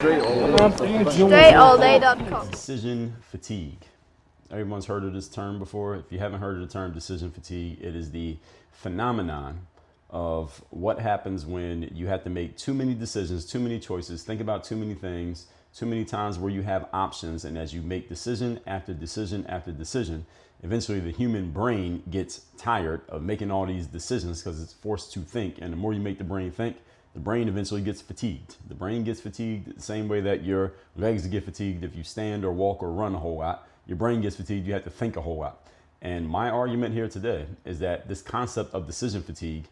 Straight-all-day.com. Decision fatigue. Everyone's heard of this term before. If you haven't heard of the term decision fatigue, it is the phenomenon of what happens when you have to make too many decisions, too many choices, think about too many things, too many times where you have options. And as you make decision after decision after decision, eventually the human brain gets tired of making all these decisions because it's forced to think. And the more you make the brain think, the brain eventually gets fatigued. The brain gets fatigued the same way that your legs get fatigued if you stand or walk or run a whole lot. Your brain gets fatigued, you have to think a whole lot. And my argument here today is that this concept of decision fatigue,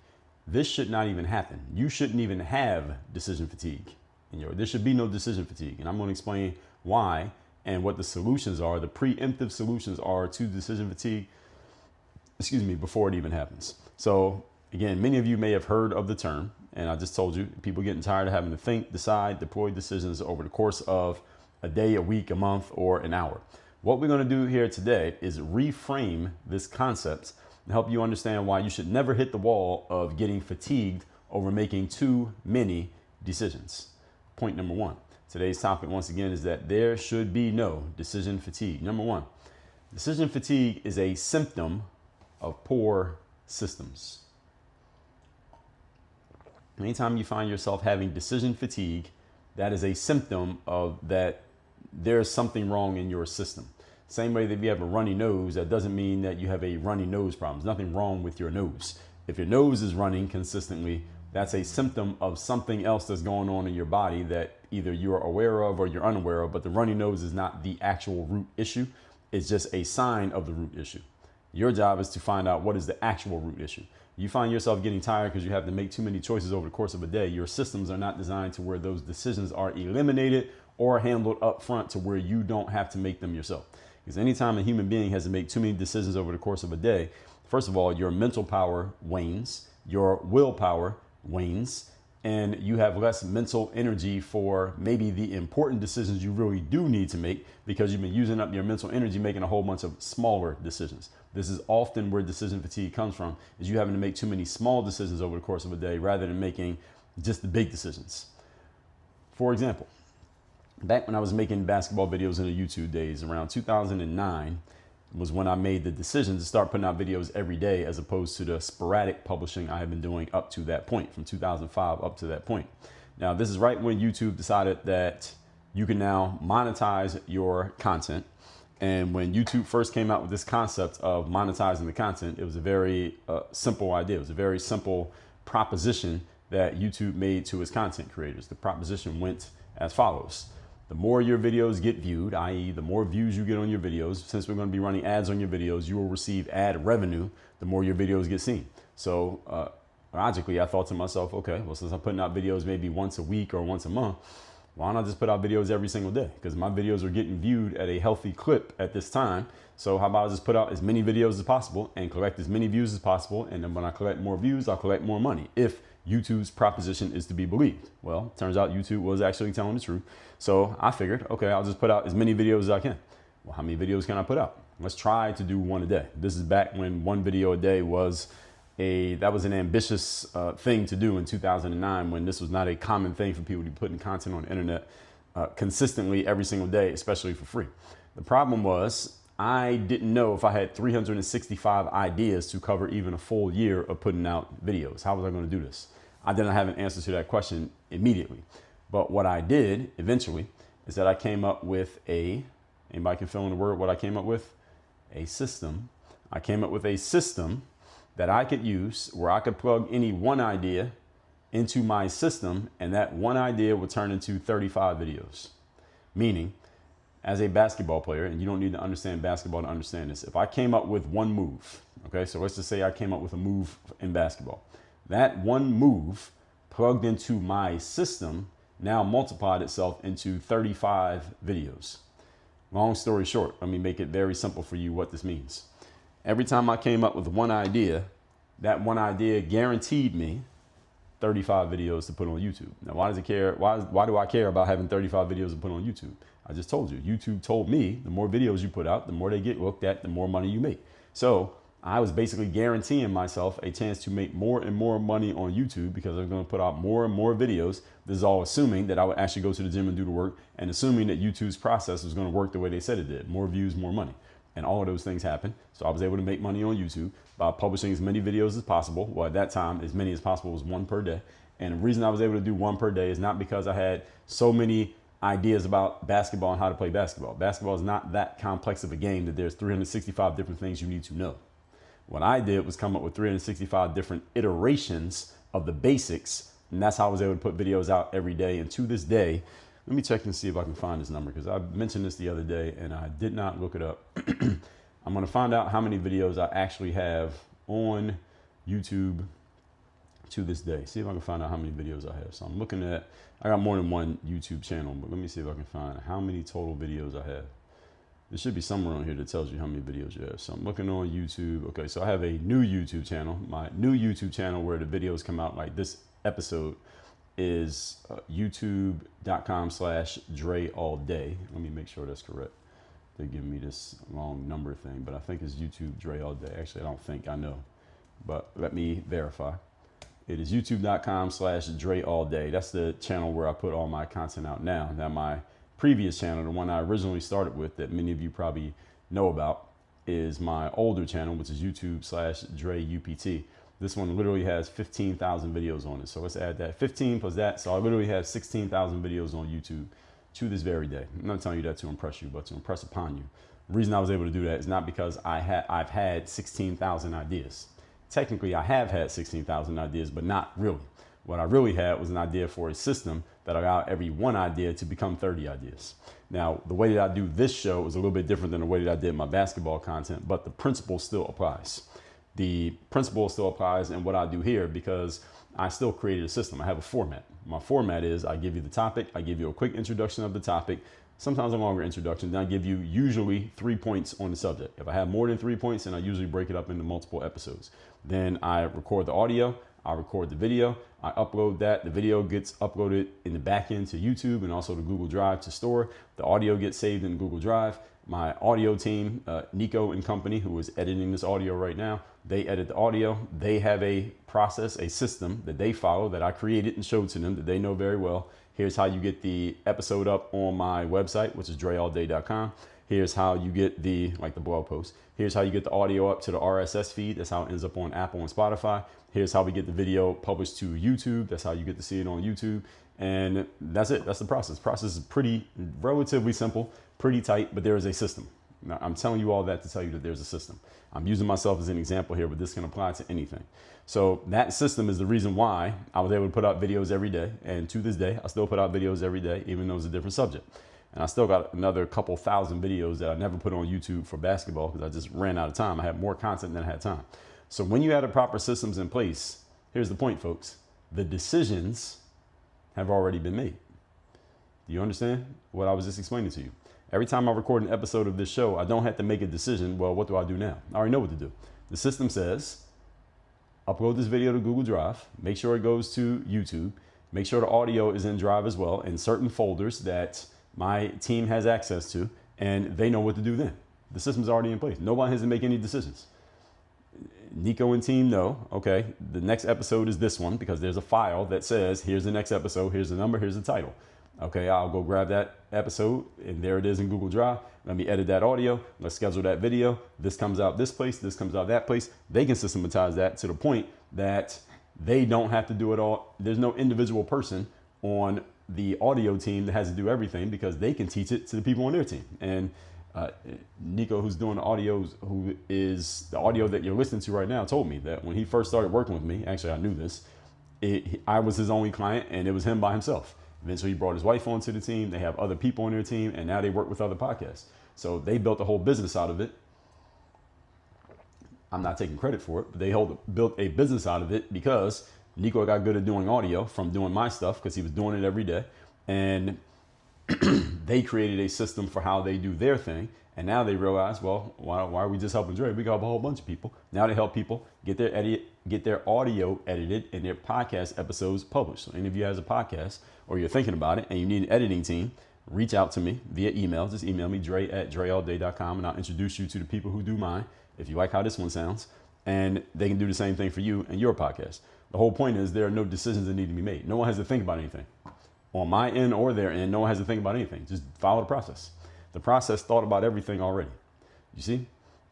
this should not even happen. You shouldn't even have decision fatigue. There should be no decision fatigue. And I'm going to explain why and what the solutions are, the preemptive solutions are to decision fatigue, before it even happens. So again, many of you may have heard of the term, and I just told you, people getting tired of having to think, decide, deploy decisions over the course of a day, a week, a month, or an hour. What we're going to do here today is reframe this concept and help you understand why you should never hit the wall of getting fatigued over making too many decisions. Point number one. Today's topic, once again, is that there should be no decision fatigue. Number one, decision fatigue is a symptom of poor systems. Anytime you find yourself having decision fatigue, that is a symptom of that there's something wrong in your system. Same way that if you have a runny nose, that doesn't mean that you have a runny nose problem. There's nothing wrong with your nose. If your nose is running consistently, that's a symptom of something else that's going on in your body that either you're aware of or you're unaware of, but the runny nose is not the actual root issue. It's just a sign of the root issue. Your job is to find out what is the actual root issue. You find yourself getting tired because you have to make too many choices over the course of a day. Your systems are not designed to where those decisions are eliminated or handled up front to where you don't have to make them yourself. Because anytime a human being has to make too many decisions over the course of a day, first of all, your mental power wanes, your willpower wanes, and you have less mental energy for maybe the important decisions you really do need to make because you've been using up your mental energy making a whole bunch of smaller decisions. This is often where decision fatigue comes from, is you having to make too many small decisions over the course of a day rather than making just the big decisions. For example, back when I was making basketball videos in the YouTube days, around 2009 was when I made the decision to start putting out videos every day as opposed to the sporadic publishing I had been doing up to that point, from 2005 up to that point. Now, this is right when YouTube decided that you can now monetize your content. And when YouTube first came out with this concept of monetizing the content, it was a very simple idea. It was a very simple proposition that YouTube made to its content creators. The proposition went as follows. The more your videos get viewed, i.e. the more views you get on your videos, since we're going to be running ads on your videos, you will receive ad revenue the more your videos get seen. So logically, I thought to myself, okay, well, since I'm putting out videos maybe once a week or once a month, why not just put out videos every single day? Because my videos are getting viewed at a healthy clip at this time. So how about I just put out as many videos as possible and collect as many views as possible. And then when I collect more views, I'll collect more money if YouTube's proposition is to be believed. Well, turns out YouTube was actually telling the truth. So I figured, okay, I'll just put out as many videos as I can. Well, how many videos can I put out? Let's try to do one a day. This is back when one video a day was an ambitious thing to do in 2009, when this was not a common thing for people to be putting content on the internet consistently every single day, especially for free. The problem was I didn't know if I had 365 ideas to cover even a full year of putting out videos. How was I going to do this? I didn't have an answer to that question immediately. But what I did eventually is that I came up with anybody can fill in the word what I came up with? A system. I came up with a system that I could use where I could plug any one idea into my system, and that one idea would turn into 35 videos. Meaning, as a basketball player, and you don't need to understand basketball to understand this, if I came up with one move, okay, so let's just say I came up with a move in basketball. That one move plugged into my system now multiplied itself into 35 videos. Long story short, let me make it very simple for you what this means. Every time I came up with one idea, that one idea guaranteed me 35 videos to put on YouTube. Now, why does it care? Why do I care about having 35 videos to put on YouTube? I just told you. YouTube told me the more videos you put out, the more they get looked at, the more money you make. So I was basically guaranteeing myself a chance to make more and more money on YouTube because I was going to put out more and more videos. This is all assuming that I would actually go to the gym and do the work, and assuming that YouTube's process was going to work the way they said it did. More views, more money. And all of those things happened. So I was able to make money on YouTube by publishing as many videos as possible. Well, at that time, as many as possible was one per day. And the reason I was able to do one per day is not because I had so many ideas about basketball and how to play basketball. Basketball is not that complex of a game that there's 365 different things you need to know. What I did was come up with 365 different iterations of the basics, and that's how I was able to put videos out every day. And to this day, let me check and see if I can find this number, because I mentioned this the other day and I did not look it up. I'm going to find out how many videos I actually have on YouTube to this day. See if I can find out how many videos I have. So I'm looking at, I got more than one YouTube channel, but let me see if I can find how many total videos I have. There should be somewhere on here that tells you how many videos you have. So I'm looking on YouTube. Okay, so I have a new YouTube channel. My new YouTube channel where the videos come out, like this episode, is youtube.com/DreAllDay. Let me make sure that's correct. They give me this long number thing, but I think it's YouTube Dre All Day. Actually, I don't think, I know, but let me verify. It is youtube.com/DreAllDay. That's the channel where I put all my content out now. Now my previous channel, the one I originally started with that many of you probably know about, is my older channel, which is youtube/DreUPT. This one literally has 15,000 videos on it. So let's add that 15 plus that. So I literally have 16,000 videos on YouTube to this very day. I'm not telling you that to impress you, but to impress upon you. The reason I was able to do that is not because I've had 16,000 ideas. Technically, I have had 16,000 ideas, but not really. What I really had was an idea for a system that allowed every one idea to become 30 ideas. Now, the way that I do this show is a little bit different than the way that I did my basketball content, but the principle still applies. The principle still applies in what I do here because I still created a system. I have a format. My format is I give you the topic, I give you a quick introduction of the topic, sometimes a longer introduction, then I give you usually 3 points on the subject. If I have more than 3 points, then I usually break it up into multiple episodes. Then I record the audio, I record the video, I upload that. The video gets uploaded in the back end to YouTube and also to Google Drive to store. The audio gets saved in Google Drive. My audio team, Nico and company, who is editing this audio right now, they edit the audio. They have a process, a system that they follow that I created and showed to them that they know very well. Here's how you get the episode up on my website, which is dreallday.com. Here's how you get the blog post. Here's how you get the audio up to the RSS feed. That's how it ends up on Apple and Spotify. Here's how we get the video published to YouTube. That's how you get to see it on YouTube. And that's it. That's the process. The process is relatively simple, pretty tight, but there is a system. Now, I'm telling you all that to tell you that there's a system. I'm using myself as an example here, but this can apply to anything. So that system is the reason why I was able to put out videos every day. And to this day, I still put out videos every day, even though it's a different subject. And I still got another couple thousand videos that I never put on YouTube for basketball because I just ran out of time. I had more content than I had time. So when you have the proper systems in place, here's the point, folks. The decisions have already been made. Do you understand what I was just explaining to you? Every time I record an episode of this show, I don't have to make a decision. Well, what do I do now? I already know what to do. The system says, upload this video to Google Drive, make sure it goes to YouTube, make sure the audio is in Drive as well, in certain folders that my team has access to, and they know what to do then. The system's already in place. Nobody has to make any decisions. Nico and team know, okay, the next episode is this one because there's a file that says, here's the next episode, here's the number, here's the title. Okay, I'll go grab that episode and there it is in Google Drive. Let me edit that audio. Let's schedule that video. This comes out this place, this comes out that place. They can systematize that to the point that they don't have to do it all. There's no individual person on the audio team that has to do everything because they can teach it to the people on their team. And Nico, who's doing the audios, who is the audio that you're listening to right now, told me that when he first started working with me, actually I knew this, I was his only client and it was him by himself. Eventually he brought his wife onto the team. They have other people on their team and now they work with other podcasts. So they built a whole business out of it. I'm not taking credit for it, but they built a business out of it because Nico got good at doing audio from doing my stuff because he was doing it every day. And they created a system for how they do their thing. And now they realize, well, why are we just helping Dre? We got a whole bunch of people. Now they help people get their audio edited and their podcast episodes published. So any of you has a podcast or you're thinking about it and you need an editing team, reach out to me via email. Just email me, dre@dreallday.com, and I'll introduce you to the people who do mine. if you like how this one sounds, and they can do the same thing for you and your podcast. The whole point is there are no decisions that need to be made. No one has to think about anything. On my end or their end, no one has to think about anything. Just follow the process. The process thought about everything already. You see?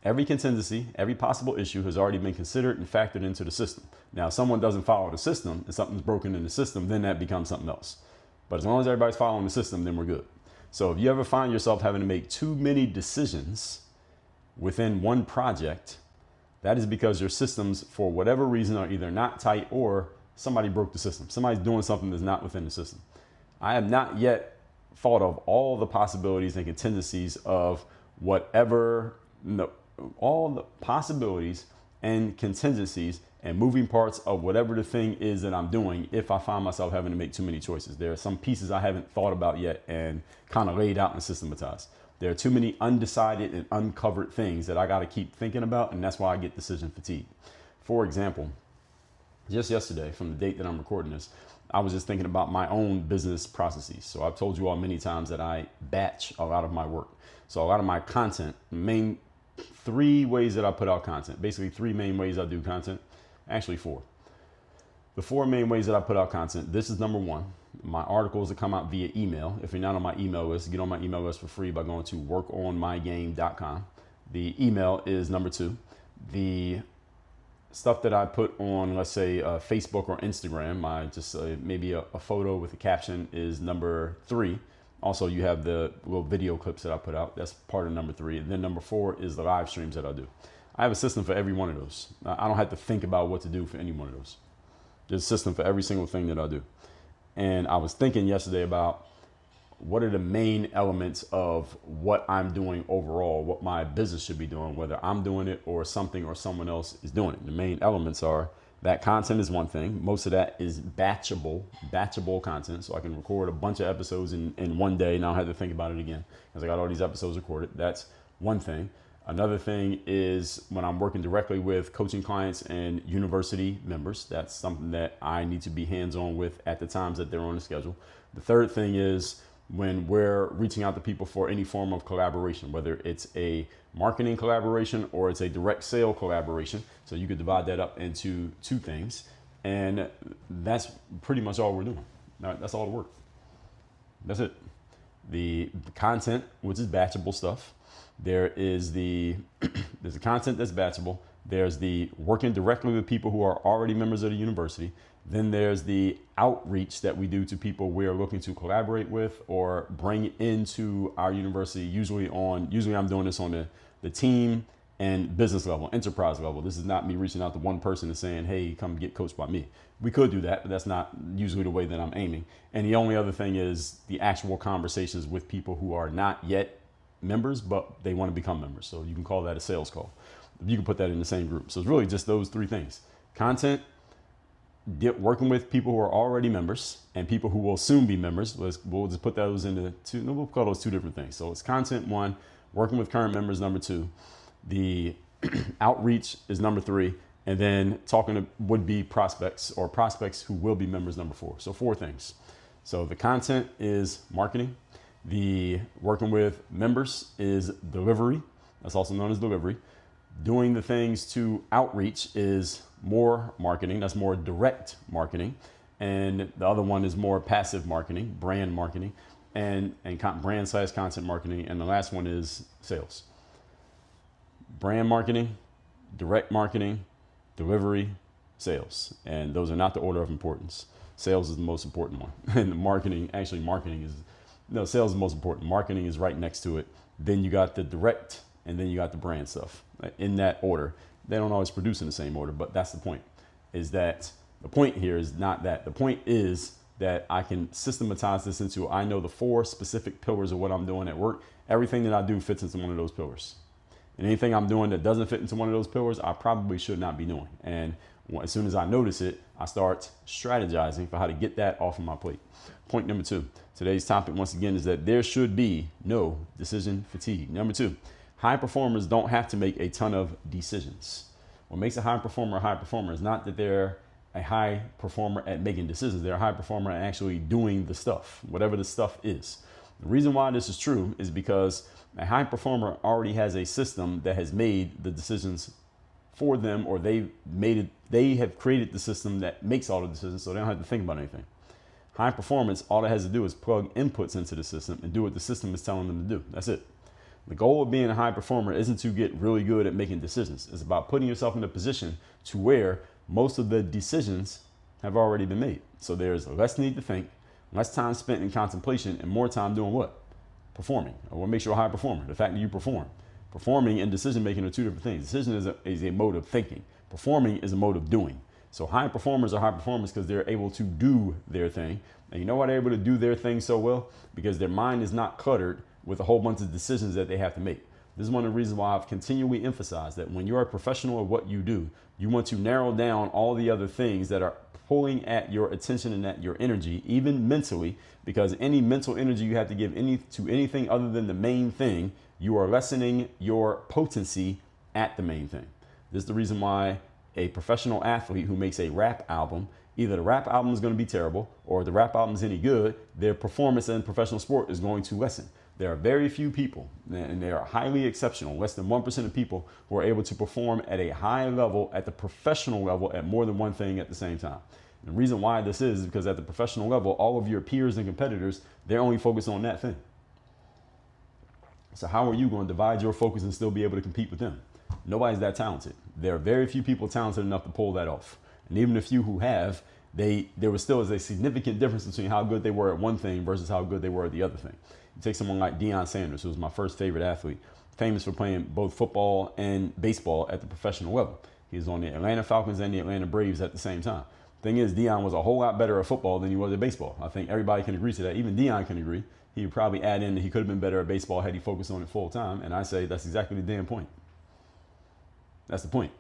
Every contingency, every possible issue has already been considered and factored into the system. Now, if someone doesn't follow the system and something's broken in the system, then that becomes something else. But as long as everybody's following the system, then we're good. So if you ever find yourself having to make too many decisions within one project, that is because your systems, for whatever reason, are either not tight or somebody broke the system. Somebody's doing something that's not within the system. I have not yet thought of all the possibilities and contingencies of whatever, no, all the possibilities and contingencies and moving parts of whatever the thing is that I'm doing if I find myself having to make too many choices. There are some pieces I haven't thought about yet and kind of laid out and systematized. There are too many undecided and uncovered things that I got to keep thinking about, and that's why I get decision fatigue. For example, just yesterday, from the date that I'm recording this, I was just thinking about my own business processes. So I've told you all many times that I batch a lot of my work. So a lot of my content, main 3 ways that I put out content, basically 3 main ways I do content, actually 4. The 4 main ways that I put out content, this is number 1. My articles that come out via email. If you're not on my email list, get on my email list for free by going to workonmygame.com. The email is number 2. The stuff that I put on, let's say, Facebook or Instagram, maybe a photo with a caption, is number 3. Also, you have the little video clips that I put out. That's part of number 3. And then number 4 is the live streams that I do. I have a system for every one of those. I don't have to think about what to do for any one of those. There's a system for every single thing that I do. And I was thinking yesterday about what are the main elements of what I'm doing overall, what my business should be doing, whether I'm doing it or something or someone else is doing it. The main elements are that content is one thing. Most of that is batchable content. So I can record a bunch of episodes in one day and I don't have to think about it again because I got all these episodes recorded. That's one thing. Another thing is when I'm working directly with coaching clients and university members, that's something that I need to be hands-on with at the times that they're on the schedule. The third thing is when we're reaching out to people for any form of collaboration, whether it's a marketing collaboration or it's a direct sale collaboration. So you could divide that up into 2 things. And that's pretty much all we're doing. That's all the work. That's it. The content, which is batchable stuff. There's the content that's batchable. There's the working directly with people who are already members of the university. Then there's the outreach that we do to people we're looking to collaborate with or bring into our university. Usually I'm doing this on the team and business level, enterprise level. This is not me reaching out to one person and saying, hey, come get coached by me. We could do that, but that's not usually the way that I'm aiming. And the only other thing is the actual conversations with people who are not yet members, but they want to become members. So you can call that a sales call. You can put that in the same group. So it's really just those 3 things: content, working with people who are already members, and people who will soon be members. We'll just put those into 2. We'll call those 2 different things. So it's content 1, working with current members number 2, the outreach is number 3, and then talking to would-be prospects or prospects who will be members number 4. So 4 things. So the content is marketing. The working with members is delivery. That's also known as delivery. Doing the things to outreach is more marketing. That's more direct marketing. And the other one is more passive marketing, brand marketing, and brand/content marketing. And the last one is sales. Brand marketing, direct marketing, delivery, sales. And those are not the order of importance. Sales is the most important one. And sales is the most important. Marketing is right next to it. Then you got the direct, and then you got the brand stuff in that order. They don't always produce in the same order, but that's the point. The point here is not that. The point is that I can systematize this into, I know the 4 specific pillars of what I'm doing at work. Everything that I do fits into one of those pillars. And anything I'm doing that doesn't fit into one of those pillars, I probably should not be doing. And as soon as I notice it, I start strategizing for how to get that off of my plate. Point number 2. Today's topic, once again, is that there should be no decision fatigue. Number 2, high performers don't have to make a ton of decisions. What makes a high performer is not that they're a high performer at making decisions. They're a high performer at actually doing the stuff, whatever the stuff is. The reason why this is true is because a high performer already has a system that has made the decisions for them, or they have created the system that makes all the decisions, so they don't have to think about anything. High performance, all it has to do is plug inputs into the system and do what the system is telling them to do. That's it. The goal of being a high performer isn't to get really good at making decisions. It's about putting yourself in a position to where most of the decisions have already been made. So there's less need to think, less time spent in contemplation, and more time doing what? Performing. Or what makes you a high performer? The fact that you perform. Performing and decision making are two different things. Decision is a mode of thinking. Performing is a mode of doing. So high performers are high performers because they're able to do their thing. And you know why they're able to do their thing so well? Because their mind is not cluttered with a whole bunch of decisions that they have to make. This is one of the reasons why I've continually emphasized that when you're a professional at what you do, you want to narrow down all the other things that are pulling at your attention and at your energy, even mentally, because any mental energy you have to give to anything other than the main thing, you are lessening your potency at the main thing. This is the reason why a professional athlete who makes a rap album, either the rap album is going to be terrible, or if the rap album is any good, their performance in professional sport is going to lessen. There are very few people, and they are highly exceptional, less than 1% of people who are able to perform at a high level, at the professional level, at more than one thing at the same time. And the reason why this is because at the professional level, all of your peers and competitors, they're only focused on that thing. So how are you going to divide your focus and still be able to compete with them? Nobody's that talented. There are very few people talented enough to pull that off. And even the few who have, there was still a significant difference between how good they were at one thing versus how good they were at the other thing. You take someone like Deion Sanders, who was my first favorite athlete, famous for playing both football and baseball at the professional level. He was on the Atlanta Falcons and the Atlanta Braves at the same time. Thing is, Deion was a whole lot better at football than he was at baseball. I think everybody can agree to that. Even Deion can agree. He would probably add in that he could have been better at baseball had he focused on it full time. And I say that's exactly the damn point. That's the point.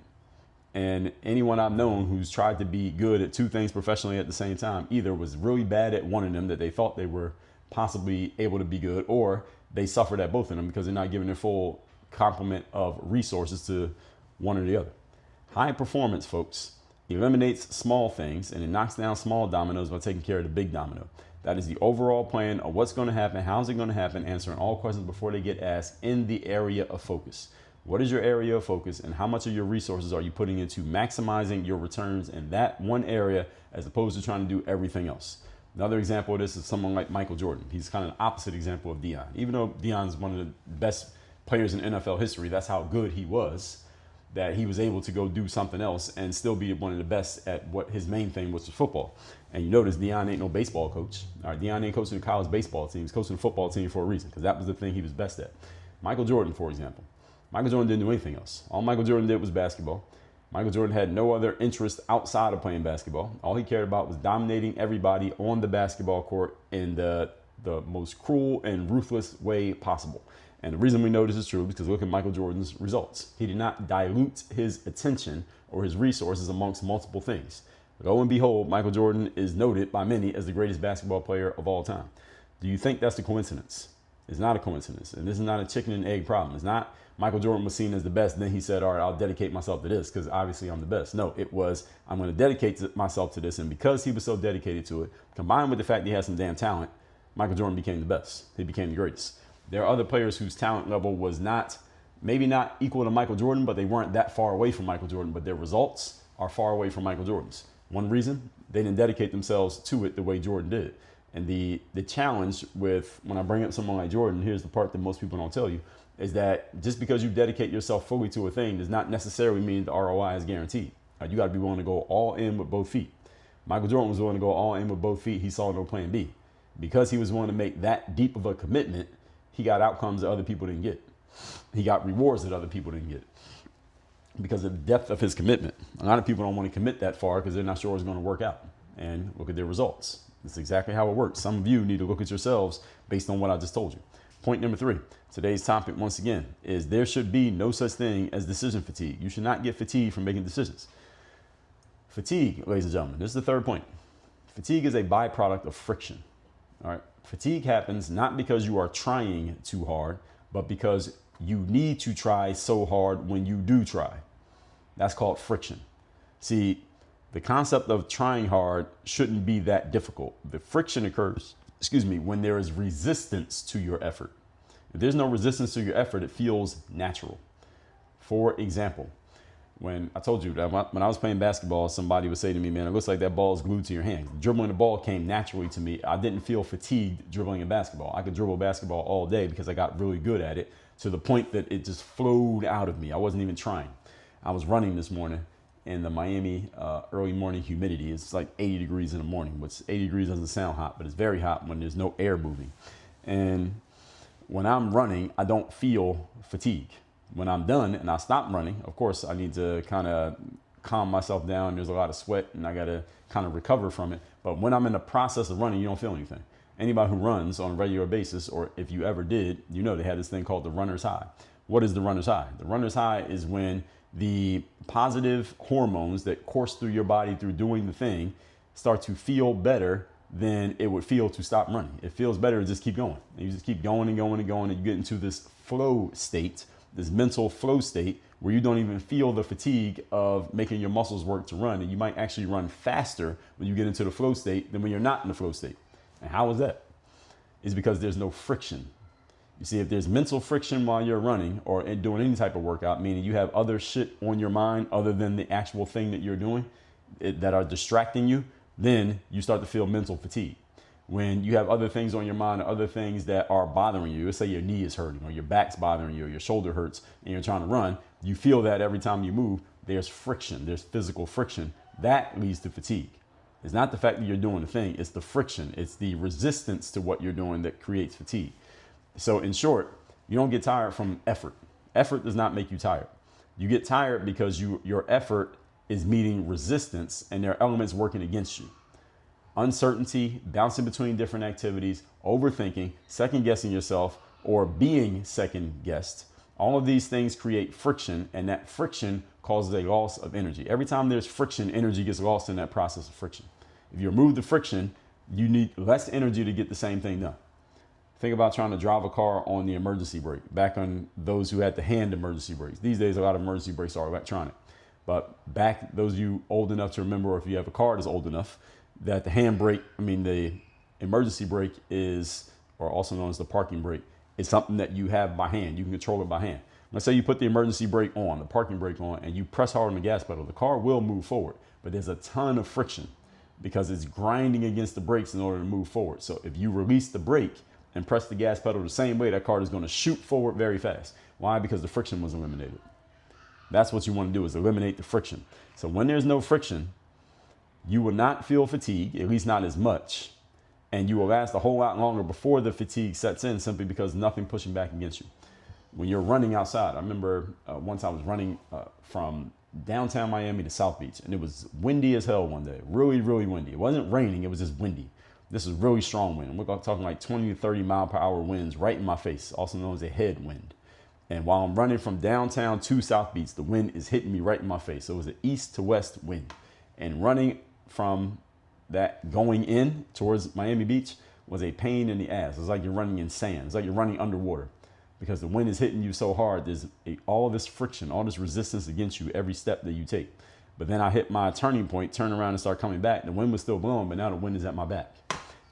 And anyone I've known who's tried to be good at two things professionally at the same time either was really bad at one of them that they thought they were possibly able to be good, or they suffered at both of them because they're not giving their full complement of resources to one or the other. High performance, folks, eliminates small things and it knocks down small dominoes by taking care of the big domino. That is the overall plan of what's going to happen, how's it going to happen, answering all questions before they get asked in the area of focus. What is your area of focus and how much of your resources are you putting into maximizing your returns in that one area as opposed to trying to do everything else? Another example of this is someone like Michael Jordan. He's kind of the opposite example of Deion. Even though Deion's one of the best players in NFL history, that's how good he was, that he was able to go do something else and still be one of the best at what his main thing was football. And you notice Deion ain't no baseball coach. All right, Deion ain't coaching the college baseball team. He's coaching the football team for a reason because that was the thing he was best at. Michael Jordan, for example. Michael Jordan didn't do anything else. All Michael Jordan did was basketball. Michael Jordan had no other interest outside of playing basketball. All he cared about was dominating everybody on the basketball court in the most cruel and ruthless way possible. And the reason we know this is true is because look at Michael Jordan's results. He did not dilute his attention or his resources amongst multiple things. Lo and behold, Michael Jordan is noted by many as the greatest basketball player of all time. Do you think that's a coincidence? It's not a coincidence. And this is not a chicken and egg problem. It's not Michael Jordan was seen as the best. And then he said, all right, I'll dedicate myself to this because obviously I'm the best. No, it was, I'm going to dedicate myself to this. And because he was so dedicated to it, combined with the fact that he had some damn talent, Michael Jordan became the best. He became the greatest. There are other players whose talent level was maybe not equal to Michael Jordan, but they weren't that far away from Michael Jordan, but their results are far away from Michael Jordan's. One reason, they didn't dedicate themselves to it the way Jordan did. And the challenge with when I bring up someone like Jordan, here's the part that most people don't tell you, is that just because you dedicate yourself fully to a thing does not necessarily mean the ROI is guaranteed. You got to be willing to go all in with both feet. Michael Jordan was willing to go all in with both feet. He saw no plan B. Because he was willing to make that deep of a commitment, he got outcomes that other people didn't get. He got rewards that other people didn't get because of the depth of his commitment. A lot of people don't want to commit that far because they're not sure it's going to work out. And look at their results. That's exactly how it works. Some of you need to look at yourselves based on what I just told you. Point number 3, today's topic, once again, is there should be no such thing as decision fatigue. You should not get fatigued from making decisions. Fatigue, ladies and gentlemen, this is the third point. Fatigue is a byproduct of friction. All right. Fatigue happens not because you are trying too hard, but because you need to try so hard when you do try. That's called friction. See, the concept of trying hard shouldn't be that difficult. The friction occurs when there is resistance to your effort. If there's no resistance to your effort, it feels natural. For example, when I told you that when I was playing basketball, somebody would say to me, man, it looks like that ball is glued to your hands. Dribbling the ball came naturally to me. I didn't feel fatigued dribbling a basketball. I could dribble basketball all day because I got really good at it, to the point that it just flowed out of me. I wasn't even trying. I was running this morning in the Miami early morning humidity. It's like 80 degrees in the morning, which 80 degrees doesn't sound hot, but it's very hot when there's no air moving. And when I'm running, I don't feel fatigue. When I'm done and I stop running, of course, I need to kind of calm myself down. There's a lot of sweat and I got to kind of recover from it. But when I'm in the process of running, you don't feel anything. Anybody who runs on a regular basis, or if you ever did, you know they have this thing called the runner's high. What is the runner's high? The runner's high is when the positive hormones that course through your body through doing the thing start to feel better than it would feel to stop running. It feels better to just keep going. And you just keep going and going and going, and you get into this flow state, this mental flow state, where you don't even feel the fatigue of making your muscles work to run. And you might actually run faster when you get into the flow state than when you're not in the flow state. And how is that? It's because there's no friction. You see, if there's mental friction while you're running or doing any type of workout, meaning you have other shit on your mind other than the actual thing that you're doing that are distracting you, then you start to feel mental fatigue. When you have other things on your mind, or other things that are bothering you, let's say your knee is hurting or your back's bothering you or your shoulder hurts and you're trying to run, you feel that every time you move, there's friction, there's physical friction. That leads to fatigue. It's not the fact that you're doing the thing, it's the friction, it's the resistance to what you're doing that creates fatigue. So in short, you don't get tired from effort. Effort does not make you tired. You get tired because your effort is meeting resistance and there are elements working against you. Uncertainty, bouncing between different activities, overthinking, second guessing yourself, or being second guessed. All of these things create friction, and that friction causes a loss of energy. Every time there's friction, energy gets lost in that process of friction. If you remove the friction, you need less energy to get the same thing done. Think about trying to drive a car on the emergency brake. Back on those who had to hand emergency brakes. These days, a lot of emergency brakes are electronic. But back, those of you old enough to remember, or if you have a car that's old enough, that the emergency brake is, or also known as the parking brake, is something that you have by hand. You can control it by hand. Let's say you put the emergency brake on, the parking brake on, and you press hard on the gas pedal. The car will move forward, but there's a ton of friction because it's grinding against the brakes in order to move forward. So if you release the brake and press the gas pedal the same way, that car is going to shoot forward very fast. Why? Because the friction was eliminated. That's what you want to do, is eliminate the friction. So when there's no friction, you will not feel fatigue, at least not as much, and you will last a whole lot longer before the fatigue sets in, simply because nothing pushing back against you. When you're running outside, I remember once I was running from downtown Miami to South Beach, and it was windy as hell one day, really, really windy. It wasn't raining, it was just windy. This is really strong wind. We're talking like 20 to 30 mile per hour winds right in my face, also known as a headwind. And while I'm running from downtown to South Beach, the wind is hitting me right in my face. So it was an east to west wind. And running from that going in towards Miami Beach was a pain in the ass. It's like you're running in sand. It's like you're running underwater because the wind is hitting you so hard. There's all this friction, all this resistance against you every step that you take. But then I hit my turning point, turn around and start coming back. The wind was still blowing, but now the wind is at my back.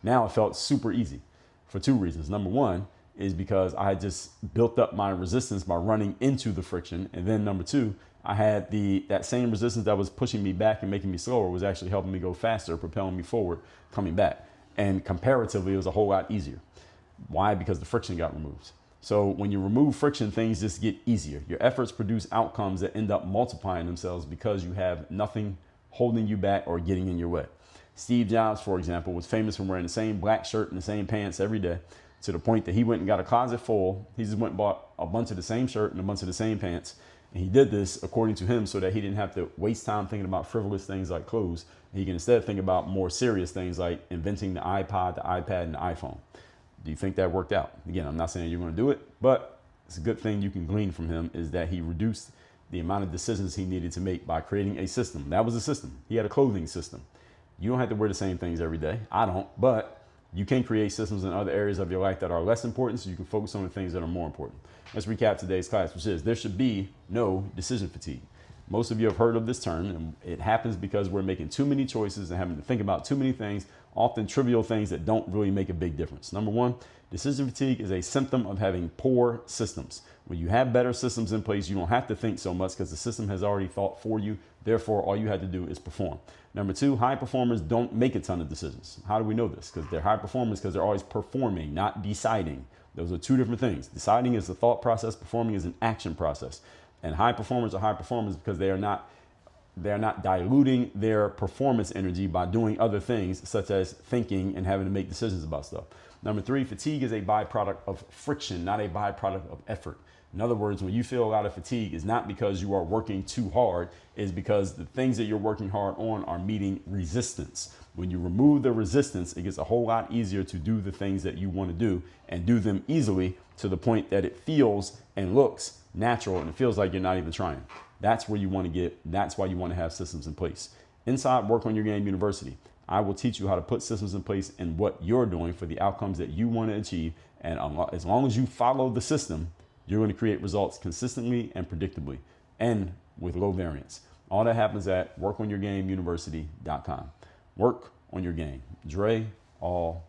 Now it felt super easy for two reasons. Number one is because I had just built up my resistance by running into the friction. And then number two, I had that same resistance that was pushing me back and making me slower was actually helping me go faster, propelling me forward, coming back. And comparatively, it was a whole lot easier. Why? Because the friction got removed. So when you remove friction, things just get easier. Your efforts produce outcomes that end up multiplying themselves because you have nothing holding you back or getting in your way. Steve Jobs, for example, was famous for wearing the same black shirt and the same pants every day, to the point that he went and got a closet full. He just went and bought a bunch of the same shirt and a bunch of the same pants. And he did this, according to him, so that he didn't have to waste time thinking about frivolous things like clothes. He can instead think about more serious things like inventing the iPod, the iPad, and the iPhone. Do you think that worked out? Again, I'm not saying you're going to do it, but it's a good thing you can glean from him is that he reduced the amount of decisions he needed to make by creating a system. That was a system. He had a clothing system. You don't have to wear the same things every day. I don't, but you can create systems in other areas of your life that are less important so you can focus on the things that are more important. Let's recap today's class, which is there should be no decision fatigue. Most of you have heard of this term, and it happens because we're making too many choices and having to think about too many things often trivial things that don't really make a big difference. Number one, decision fatigue is a symptom of having poor systems. When you have better systems in place, you don't have to think so much because the system has already thought for you. Therefore, all you had to do is perform. Number two, high performers don't make a ton of decisions. How do we know this? Because they're high performers because they're always performing, not deciding. Those are two different things. Deciding is the thought process. Performing is an action process. And high performers are high performers because they're not diluting their performance energy by doing other things such as thinking and having to make decisions about stuff. Number three, fatigue is a byproduct of friction, not a byproduct of effort. In other words, when you feel a lot of fatigue, it's not because you are working too hard, it's because the things that you're working hard on are meeting resistance. When you remove the resistance, it gets a whole lot easier to do the things that you want to do and do them easily to the point that it feels and looks natural and it feels like you're not even trying. That's where you want to get. That's why you want to have systems in place. Inside Work on Your Game University, I will teach you how to put systems in place and what you're doing for the outcomes that you want to achieve. And as long as you follow the system, you're going to create results consistently and predictably and with low variance. All that happens at workonyourgameuniversity.com. Work on your game. Dre, all